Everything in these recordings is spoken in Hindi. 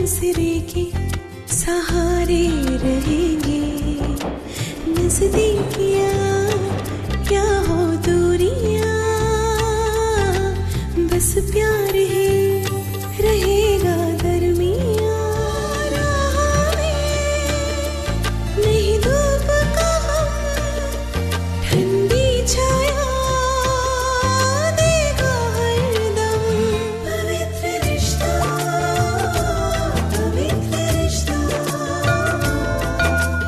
नजरे के सहारे रहेंगे, नजदीकियां क्या हो दूरियां, बस प्यार ही रहेगा दरमियां। राह में नहीं धूप का ठंडी छाया देगा हरदम। पवित्र रिश्ता, पवित्र रिश्ता,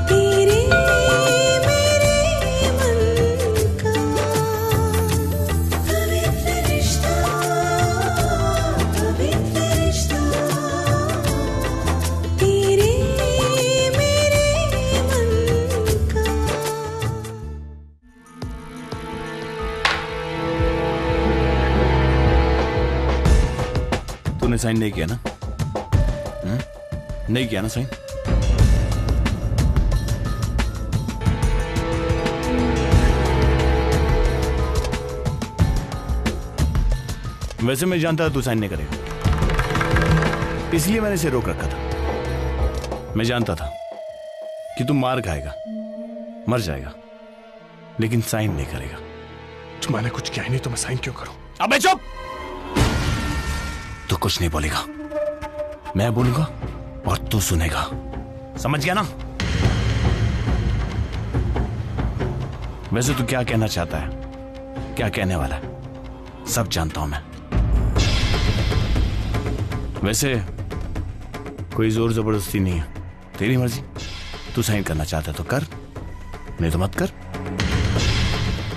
तेरे मेरे मन का। पवित्र रिश्ता, पवित्र रिश्ता, तेरे मेरे मन का। तूने साइन नहीं किया ना? नहीं किया ना साइन? वैसे मैं जानता था तू साइन नहीं करेगा, इसलिए मैंने इसे रोक रखा था। मैं जानता था कि तू मार खाएगा, मर जाएगा, लेकिन साइन नहीं करेगा। तो मैंने कुछ किया ही नहीं तो मैं साइन क्यों करूं? अबे चुप! तू कुछ नहीं बोलेगा, मैं बोलूंगा और तू सुनेगा, समझ गया ना? वैसे तू क्या कहना चाहता है, क्या कहने वाला है, सब जानता हूं मैं। वैसे कोई जोर जबरदस्ती नहीं है, तेरी मर्जी। तू साइन करना चाहता है तो कर, नहीं तो मत कर।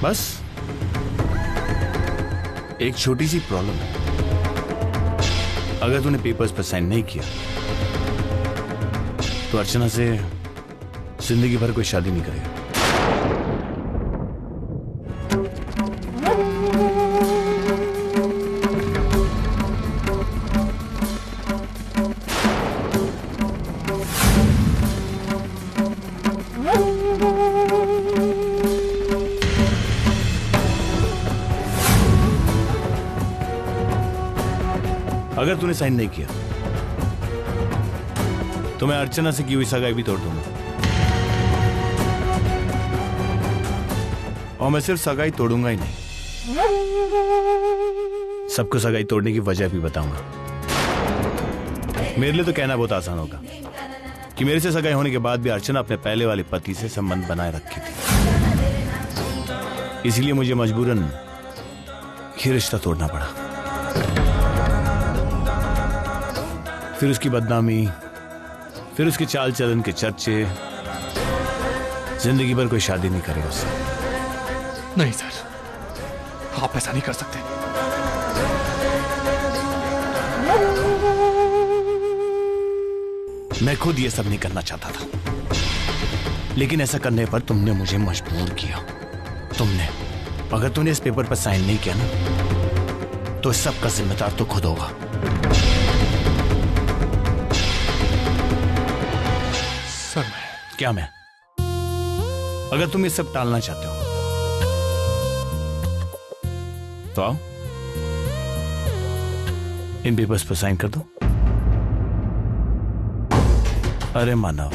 बस एक छोटी सी प्रॉब्लम है, अगर तूने पेपर्स पर साइन नहीं किया तो अर्चना से जिंदगी भर कोई शादी नहीं करेगा। अगर तूने साइन नहीं किया तो मैं अर्चना से की हुई सगाई भी तोड़ दूंगा। और मैं सिर्फ सगाई तोड़ूंगा ही नहीं, सबको सगाई तोड़ने की वजह भी बताऊंगा। मेरे लिए तो कहना बहुत आसान होगा कि मेरे से सगाई होने के बाद भी अर्चना अपने पहले वाले पति से संबंध बनाए रखी थी, इसलिए मुझे मजबूरन ये रिश्ता तोड़ना पड़ा। फिर उसकी बदनामी, फिर उसके चाल चलन के चर्चे, जिंदगी भर कोई शादी नहीं करेगा उससे। नहीं सर, आप ऐसा नहीं कर सकते। मैं खुद ये सब नहीं करना चाहता था, लेकिन ऐसा करने पर तुमने मुझे मजबूर किया। तुमने, अगर तूने इस पेपर पर साइन नहीं किया ना, तो इस सब का जिम्मेदार तो खुद होगा। सर क्या मैं? अगर तुम ये सब टालना चाहते हो तो आओ, इन पेपर्स पर साइन कर दो। अरे मानव,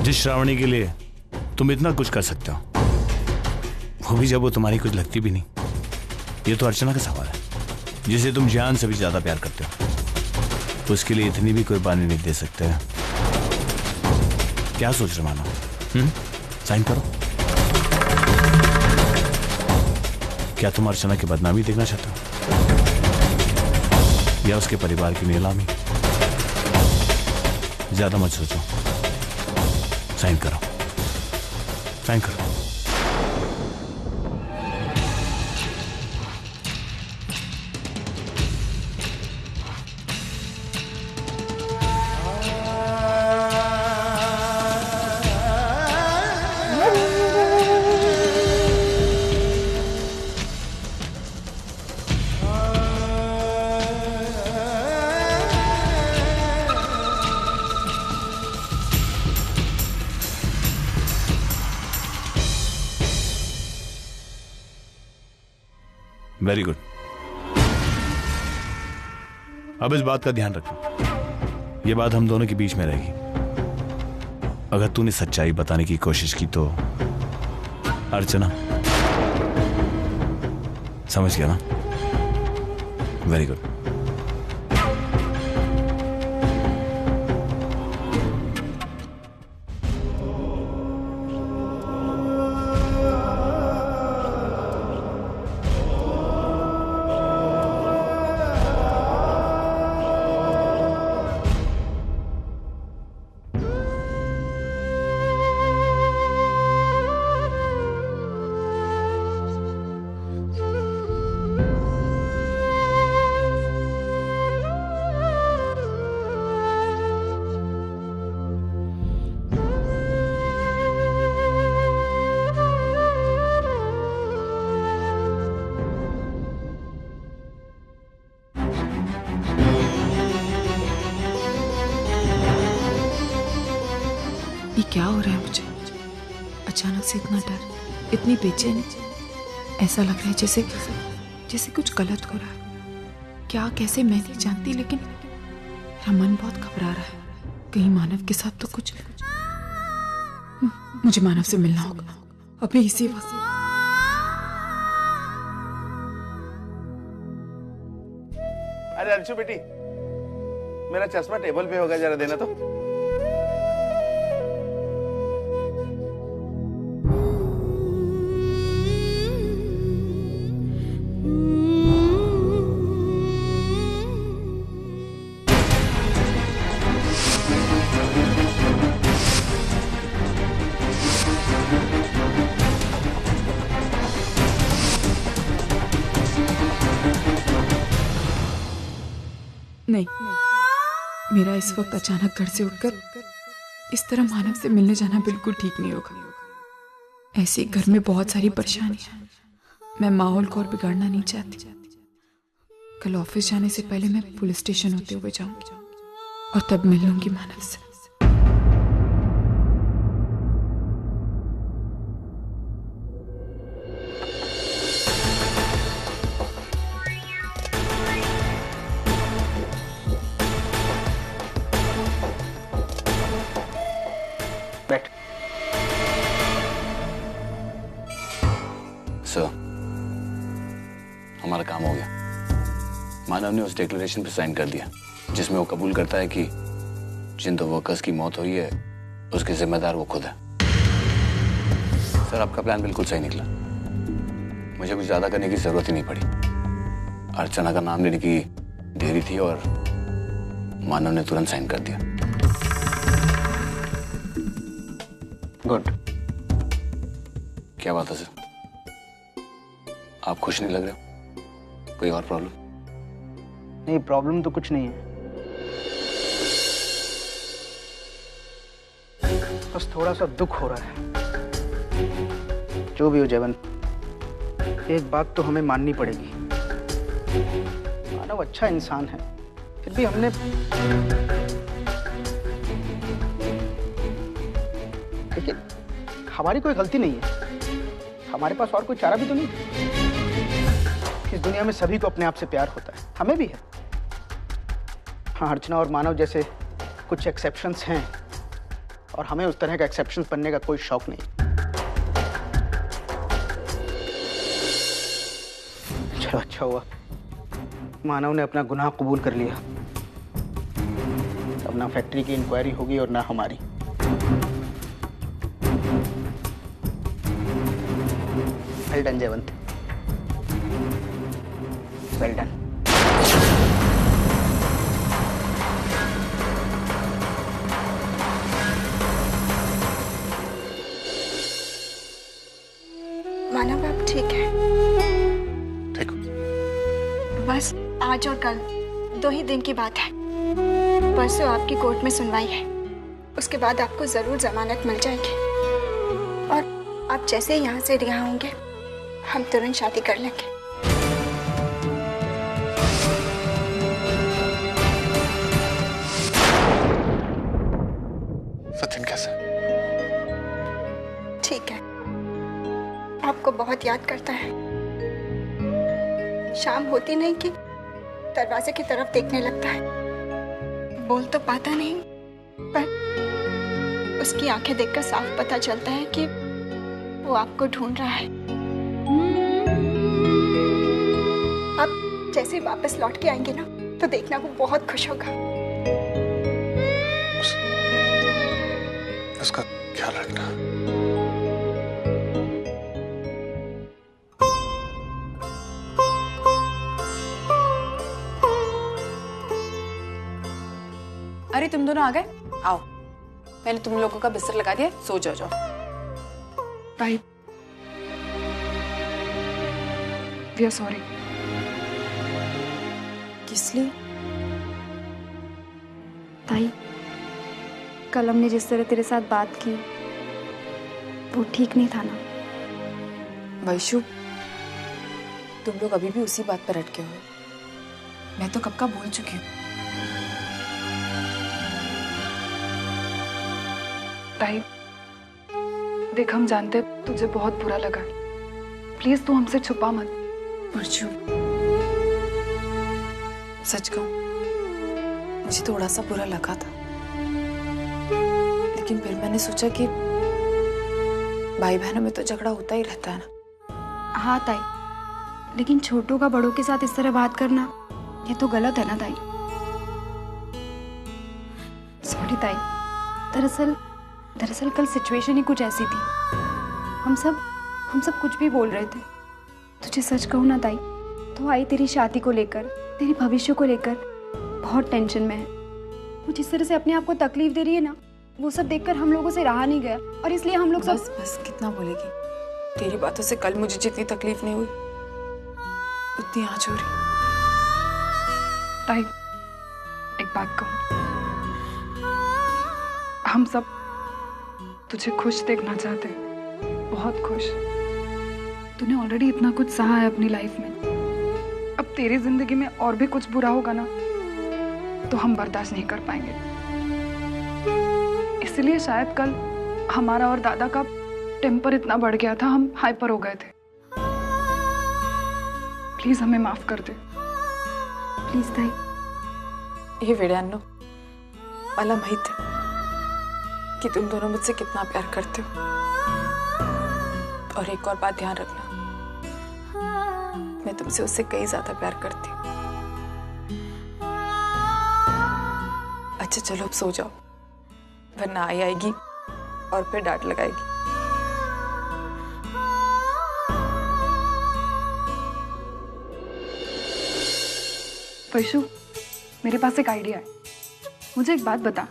जिस श्रावणी के लिए तुम इतना कुछ कर सकते हो, वो भी जब वो तुम्हारी कुछ लगती भी नहीं। ये तो अर्चना का सवाल है, जिसे तुम जान से भी ज्यादा प्यार करते हो, उसके लिए इतनी भी कुर्बानी नहीं दे सकते। क्या सोच रहे मानव? साइन करो। क्या तुम अर्चना की बदनामी देखना चाहते हो या उसके परिवार की नीलामी? ज्यादा मत सोचो, साइन करो, साइन करो। Very good. अब इस बात का ध्यान रखना ये बात हम दोनों के बीच में रहेगी। अगर तूने सच्चाई बताने की कोशिश की तो अर्चना, समझ गया ना? Very good. ये क्या हो रहा है मुझे? अचानक से इतना डर, इतनी बेचैनी। ऐसा लग रहा है जैसे जैसे कुछ गलत हो रहा है। क्या कैसे मैं नहीं जानती, लेकिन मेरा मन बहुत घबरा रहा है। कहीं मानव के साथ तो कुछ। मुझे मानव से मिलना होगा अभी इसी वक्त। अरे अर्चू बेटी, मेरा चश्मा टेबल पे होगा, जरा देना तो। नहीं, मेरा इस वक्त अचानक घर से उठकर इस तरह मानव से मिलने जाना बिल्कुल ठीक नहीं होगा। ऐसे घर में बहुत सारी परेशानियां। मैं माहौल को और बिगाड़ना नहीं चाहती। कल ऑफिस जाने से पहले मैं पुलिस स्टेशन होते हुए जाऊंगी और तब मिल लूंगी मानव से। बैठ। सर, हमारा काम हो गया। मानव ने उस डिक्लेरेशन पे साइन कर दिया जिसमें वो कबूल करता है कि जिन दो वर्कर्स की मौत हुई है उसके जिम्मेदार वो खुद है। सर, आपका प्लान बिल्कुल सही निकला। मुझे कुछ ज्यादा करने की जरूरत ही नहीं पड़ी। अर्चना का नाम लेने की देरी थी और मानव ने तुरंत साइन कर दिया। गुड। क्या बात है सर, आप खुश नहीं लग रहे हो? कोई और प्रॉब्लम? नहीं, प्रॉब्लम तो कुछ नहीं है, बस थोड़ा सा दुख हो रहा है। जो भी हो जयवंत, एक बात तो हमें माननी पड़ेगी। मानव अच्छा इंसान है, फिर भी हमने लेकिन हमारी कोई गलती नहीं है। हमारे पास और कोई चारा भी तो नहीं। इस दुनिया में सभी को अपने आप से प्यार होता है, हमें भी है। हाँ, अर्चना और मानव जैसे कुछ एक्सेप्शंस हैं और हमें उस तरह का एक्सेप्शंस बनने का कोई शौक नहीं। चलो, अच्छा हुआ मानव ने अपना गुनाह कबूल कर लिया। अब ना फैक्ट्री की इंक्वायरी होगी और ना हमारी। वेल डन जयवंत, वेल डन। मानव, आप ठीक है? ठीक हो? बस आज और कल 2 ही दिन की बात है। परसों आपकी कोर्ट में सुनवाई है। उसके बाद आपको जरूर जमानत मिल जाएगी और आप जैसे ही यहाँ से रिहा होंगे हम तुरंत शादी कर लेंगे। सचिन कैसा? ठीक है, आपको बहुत याद करता है। शाम होती नहीं कि दरवाजे की तरफ देखने लगता है। बोल तो पाता नहीं, पर उसकी आंखें देखकर साफ पता चलता है कि वो आपको ढूंढ रहा है। आप जैसे वापस लौट के आएंगे ना, तो देखना वो बहुत खुश होगा। उसका ख्याल रखना। अरे तुम दोनों आ गए? आओ, मैंने तुम लोगों का बिस्तर लगा दिया, सो जाओ। ताई, वी आर सॉरी। किस लिए? ताई, कल हमने जिस तरह तेरे साथ बात की वो ठीक नहीं था ना। वैशु, तुम लोग अभी भी उसी बात पर अटके हो। मैं तो कब का भूल चुकी हूँ। ताई, देख हम जानते हैं तुझे बहुत बुरा लगा, प्लीज तू हमसे छुपा मत। परचू, सच कहूं, मुझे थोड़ा सा बुरा लगा था, लेकिन फिर मैंने सोचा कि भाई बहनों में तो झगड़ा होता ही रहता है ना। हाँ ताई, लेकिन छोटों का बड़ों के साथ इस तरह बात करना ये तो गलत है ना ताई। सॉरी ताई, दरअसल कल सिचुएशन ही कुछ ऐसी थी। हम सब कुछ भी बोल रहे थे। तुझे सच कहूँ ना ताई, तो आई तेरी शादी को लेकर, तेरे भविष्य को लेकर बहुत टेंशन में है। वो जिस तरह से अपने आप को तकलीफ दे रही है ना, वो सब देखकर हम लोगों से रहा नहीं गया, और इसलिए हम लोग सब बस कितना बोलेगी? तेरी बातों से कल मुझे जितनी तकलीफ नहीं हुई, उतनी आज हो रही। ताई, एक बात कहूँ, हम सब तुझे खुश देखना चाहते हैं, बहुत खुश। तूने ऑलरेडी इतना कुछ सहा है अपनी लाइफ में, अब तेरी जिंदगी में और भी कुछ बुरा होगा ना, तो हम बर्दाश्त नहीं कर पाएंगे। इसलिए शायद कल हमारा और दादा का टेम्पर इतना बढ़ गया था, हम हाइपर हो गए थे। प्लीज हमें माफ कर दे। प्लीज ताई। ये वेड़ानो, मला माहित है कि तुम दोनों मुझसे कितना प्यार करते हो। और एक और बात ध्यान रखना, मैं तुमसे उससे कई ज्यादा प्यार करती हूँ। अच्छा चलो अब सो जाओ, वरना आई आएगी और फिर डांट लगाएगी। वैशु, मेरे पास एक आइडिया है। मुझे एक बात बता,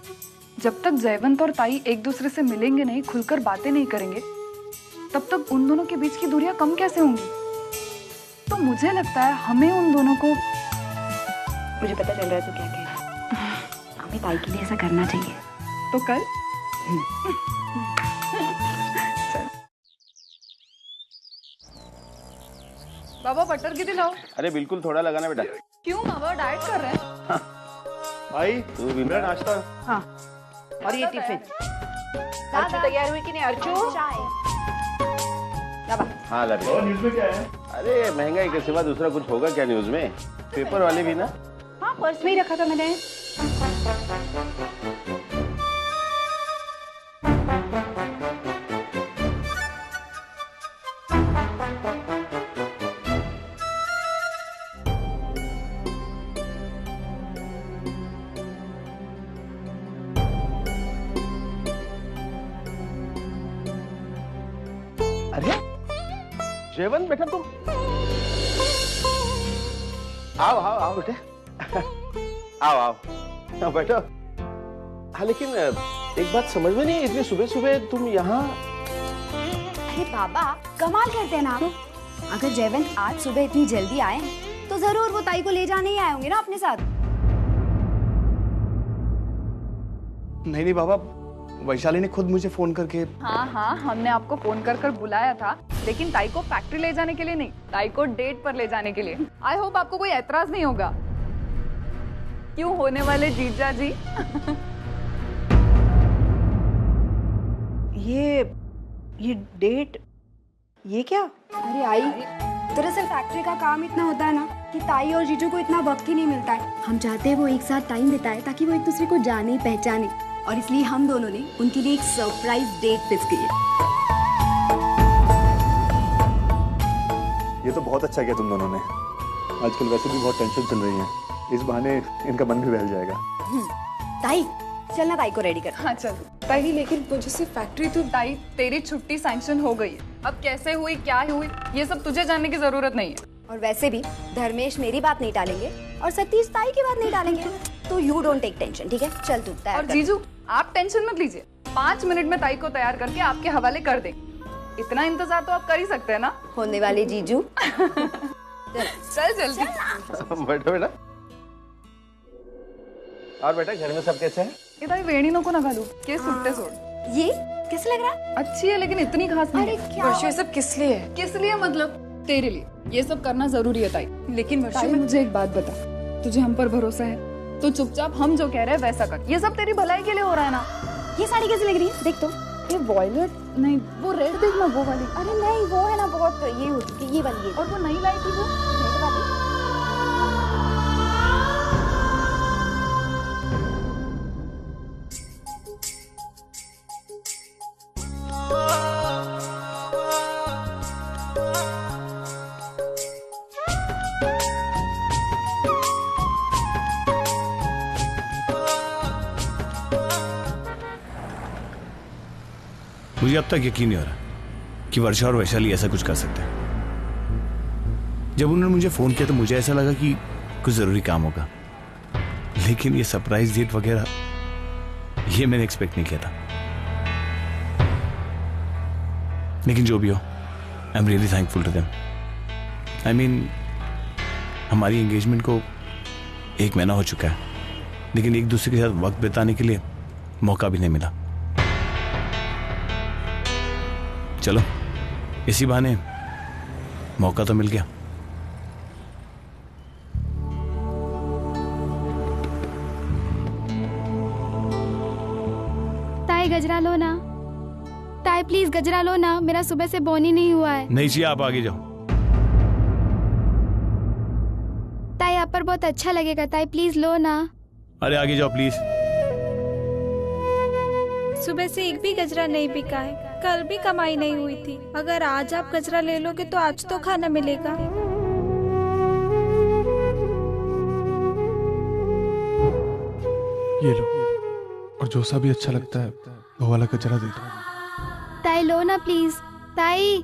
जब तक जयवंत और ताई एक दूसरे से मिलेंगे नहीं, खुलकर बातें नहीं करेंगे, तब तक उन दोनों के बीच की दूरियां कम कैसे होंगी? तो मुझे लगता है हमें उन दोनों को, मुझे पता चल रहा है तू क्या कह रहा है। हमें ताई के लिए ऐसा करना चाहिए। तो कर। बाबा बटर कितने लाओ? अरे बिल्कुल थोड़ा लगाना बेटा। क्यों बाबा, डाइट कर रहे हैं? भाई तू भी मेरा नाश्ता। हाँ, और ये टिफिन। अर्चू तैयार हुई कि नहीं? अर्चू हाँ ला। न्यूज़ में क्या है? अरे महंगाई के सिवा दूसरा कुछ होगा क्या न्यूज़ में? पेपर वाले भी ना। हाँ, पर्स में ही रखा था मैंने। अरे जयवंत बेटा तुम आओ आओ आओ बेटे आओ आओ आओ बैठो। हाँ लेकिन एक बात समझ में नहीं, इतनी सुबह सुबह तुम यहाँ? अरे बाबा, कमाल करते हैं ना आप। अगर जयवंत आज सुबह इतनी जल्दी आए तो जरूर वो ताई को ले जाने ही आए होंगे ना अपने साथ। नहीं बाबा, वैशाली ने खुद मुझे फोन करके। हाँ, हमने आपको फोन कर बुलाया था, लेकिन ताई को फैक्ट्री ले जाने के लिए नहीं, ताई को डेट पर ले जाने के लिए। आई होप आपको कोई एतराज नहीं होगा। क्यों होने वाले जीजा जी? ये डेट, ये क्या? अरे आई, दरअसल फैक्ट्री का काम इतना होता है ना कि ताई और जीजू को इतना वक्त ही नहीं मिलता है। हम चाहते हैं वो एक साथ टाइम बिताए ताकि वो एक दूसरे को जाने पहचाने, और इसलिए हम दोनों ने उनके लिए एक सरप्राइज डेट फिक्स की है। ये तो बहुत अच्छा किया तुम दोनों ने। आजकल वैसे भी बहुत टेंशन चल रही है, इस बहाने इनका मन भी बहल जाएगा। ताई चलना, ताई को रेडी कर। हाँ चल ताई, लेकिन तुझे से फैक्ट्री तो ताई तेरी छुट्टी सैंक्शन हो गई है। अब कैसे हुई, क्या हुई, ये सब तुझे जानने की जरूरत नहीं है। और वैसे भी धर्मेश मेरी बात नहीं टालेंगे और सतीश ताई की बात नहीं टालेंगे, तो यू डोंट टेक टेंशन, ठीक है? चल तू तैयार और कर। जीजू आप टेंशन मत लीजिए, 5 मिनट में ताई को तैयार करके आपके हवाले कर देंगे। इतना इंतजार तो आप कर ही सकते हैं ना, होने वाले जीजू। चल जल्दी। बैठो बेटा। और बेटा घर में सब कैसे हैं? ये ताई वेणी नो को ना घालू, के सुट्टे सोड़। ये कैसे लग रहा है? अच्छी है लेकिन इतनी खास नहीं। अरे है। क्या वर्षा, ये सब किस लिए है? किस लिए मतलब तेरे लिए ये सब करना जरूरी है ताई। लेकिन वर्षा मुझे एक बात बता, तुझे हम पर भरोसा है तो चुपचाप हम जो कह रहे हैं वैसा कर। ये सब तेरी भलाई के लिए हो रहा है ना। ये साड़ी कैसी लग रही है? देख तो। ये वॉयलेट नहीं, वो रेड देखना, वो वाली। अरे नहीं, वो है ना बहुत ये हो चुकी, ये वाली है। और वो नई लाई थी वो रेड वाली। मुझे अब तक यकीन नहीं हो रहा कि वर्षा और वैशाली ऐसा कुछ कर सकते हैं। जब उन्होंने मुझे फोन किया तो मुझे ऐसा लगा कि कुछ जरूरी काम होगा, लेकिन ये सरप्राइज डेट वगैरह ये मैंने एक्सपेक्ट नहीं किया था। लेकिन जो भी हो, I am really thankful to them. I mean हमारी एंगेजमेंट को 1 महीना हो चुका है, लेकिन एक दूसरे के साथ वक्त बिताने के लिए मौका भी नहीं मिला। चलो इसी बहाने मौका तो मिल गया। ताई गजरा लो ना, ताई प्लीज गजरा लो ना, मेरा सुबह से बोनी नहीं हुआ है। नहीं चाहिए, आप आगे जाओ। ताई आप पर बहुत अच्छा लगेगा, ताई प्लीज लो ना। अरे आगे जाओ प्लीज। सुबह से एक भी गजरा नहीं बिका है, कल भी कमाई नहीं हुई थी। अगर आज आप गजरा ले लोगे तो आज तो खाना मिलेगा। ये लो, और जो सा भी अच्छा लगता है वो वाला गजरा दे दो। ताई लो ना प्लीज, ताई।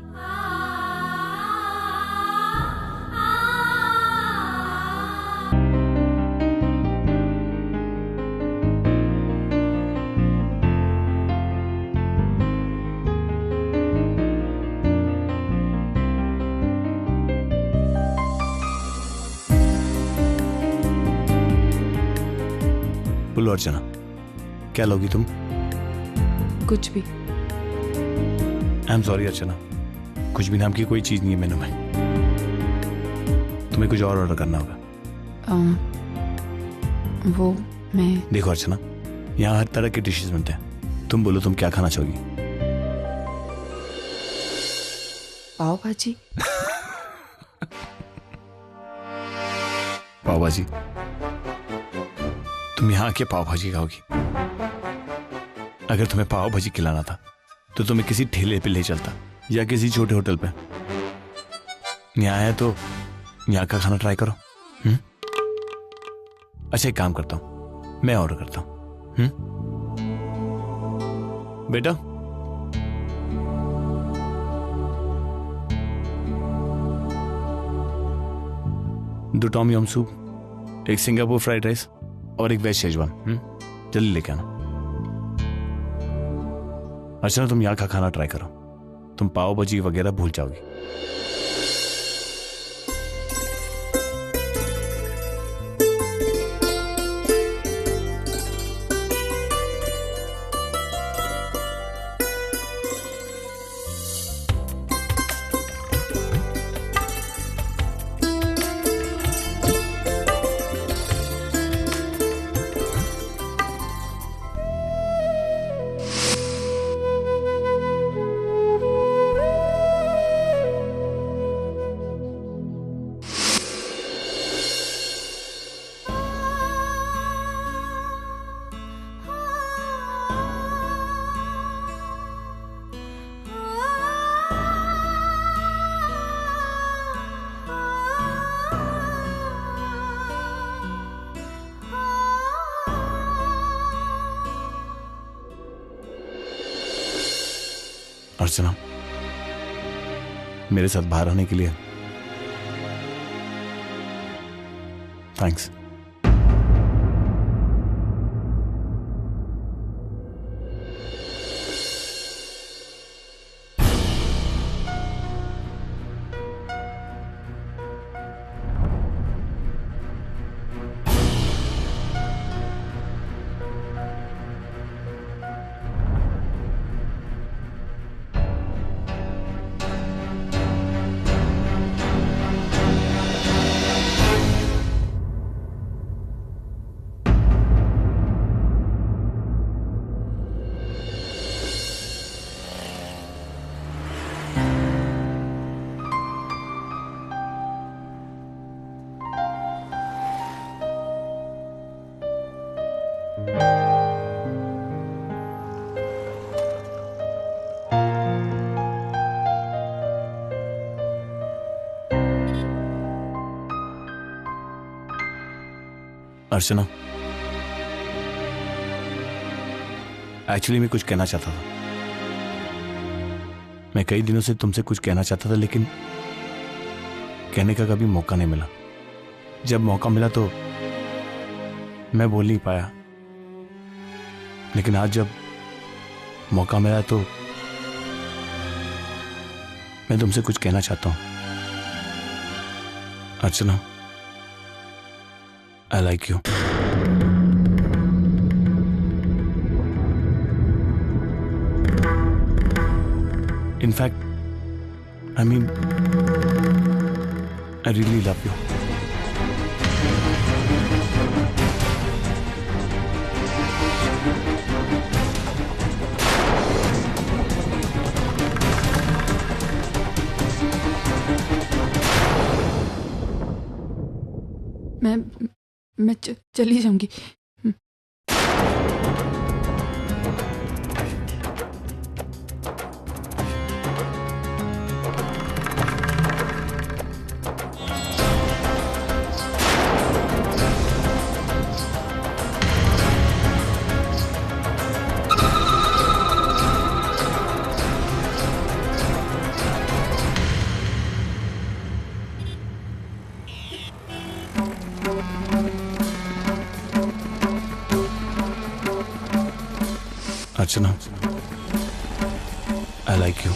बोलो अर्चना, क्या लोगी तुम? कुछ भी। आई एम सॉरी अर्चना, कुछ भी नाम की कोई चीज नहीं है मेनू में। तुम्हें कुछ और ऑर्डर करना होगा। वो मैं देखो अर्चना, यहाँ हर तरह के डिशेस बनते हैं, तुम बोलो तुम क्या खाना चाहोगी? पाव भाजी। पाव भाजी? तुम यहाँ के पाव भाजी खाओगी? अगर तुम्हें पाव भाजी खिलाना था तो तुम्हें किसी ठेले पे ले चलता या किसी छोटे होटल पे। यहाँ है तो यहाँ का खाना ट्राई करो। अच्छा एक काम करता हूं, मैं ऑर्डर करता हूं। बेटा दो टॉम यम सूप, एक सिंगापुर फ्राइड राइस और एक वेज शेजवान। जल्दी लेके आना। अच्छा तुम यहाँ का खाना ट्राई करो, तुम पाव भाजी वगैरह भूल जाओगी। अर्चना, मेरे साथ बाहर आने के लिए थैंक्स। अर्चना, एक्चुअली मैं कुछ कहना चाहता था। मैं कई दिनों से तुमसे कुछ कहना चाहता था, लेकिन कहने का कभी मौका नहीं मिला। जब मौका मिला तो मैं बोल नहीं पाया, लेकिन आज जब मौका मिला तो मैं तुमसे कुछ कहना चाहता हूं। अर्चना, I like you. In fact, I mean, I really love you. मैं चली जाऊंगी। Archana, I like you.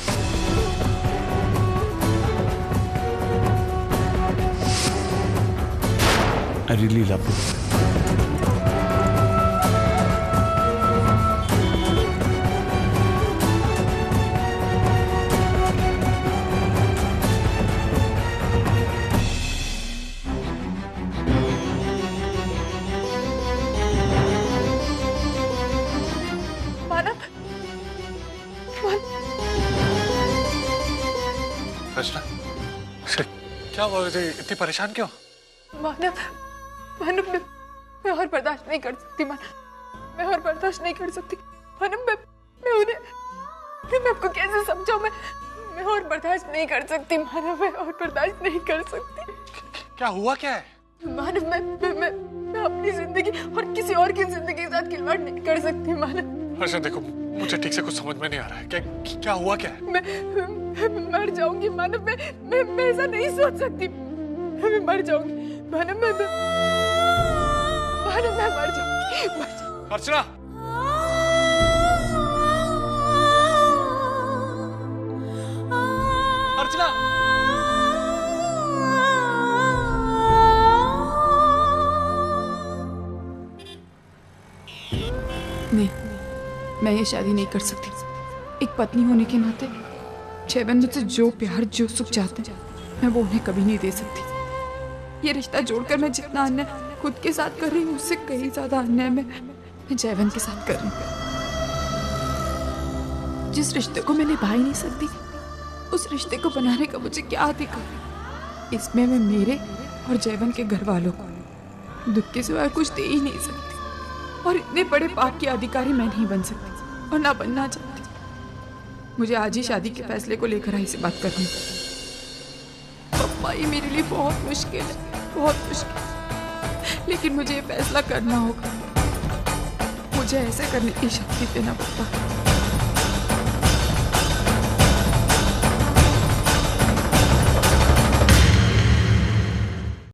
I really love you. रचना, क्या हुआ? इतनी परेशान क्यों? मानव, मैं और बर्दाश्त नहीं कर सकती। मानव, मैं और बर्दाश्त नहीं कर सकती। मानव, मैं आपको कैसे समझाऊं? मैं और बर्दाश्त नहीं कर सकती। मानव, मैं और बर्दाश्त नहीं कर सकती। क्या हुआ? क्या है? मानव, मैं अपनी जिंदगी और किसी और की जिंदगी के साथ खिलवाड़ नहीं कर सकती। मानव, अर्चना देखो, मुझे ठीक से कुछ समझ में नहीं आ रहा है। क्या हुआ? क्या है? मैं मर जाऊंगी। मानव, मैं ऐसा नहीं सोच सकती। मैं मर जाऊंगी। मानव, मैं मर जाऊंगी। अर्चना, अर्चना, नहीं, मैं ये शादी नहीं कर सकती। एक पत्नी होने के नाते जयवन मुझसे जो प्यार जो सुख चाहते हैं, मैं वो उन्हें कभी नहीं दे सकती। ये रिश्ता जोड़कर मैं जितना अन्याय खुद के साथ कर रही हूँ, उससे कहीं ज्यादा अन्याय मैं जयवन के साथ कर रही हूँ। जिस रिश्ते को मैं निभा ही नहीं सकती, उस रिश्ते को बनाने का मुझे क्या अधिकार? इसमें मैं मेरे और जयवन के घर वालों को दुख के सिवाय कुछ दे ही नहीं सकती, और इतने बड़े पाप की अधिकारी मैं नहीं बन सकती और ना बनना चाहती। मुझे आज ही शादी के फैसले को लेकर आई से बात करनी। पप्पा, ये मेरे लिए बहुत मुश्किल है, बहुत मुश्किल, लेकिन मुझे ये फैसला करना होगा। मुझे ऐसे करने की शक्ति देना पड़ता।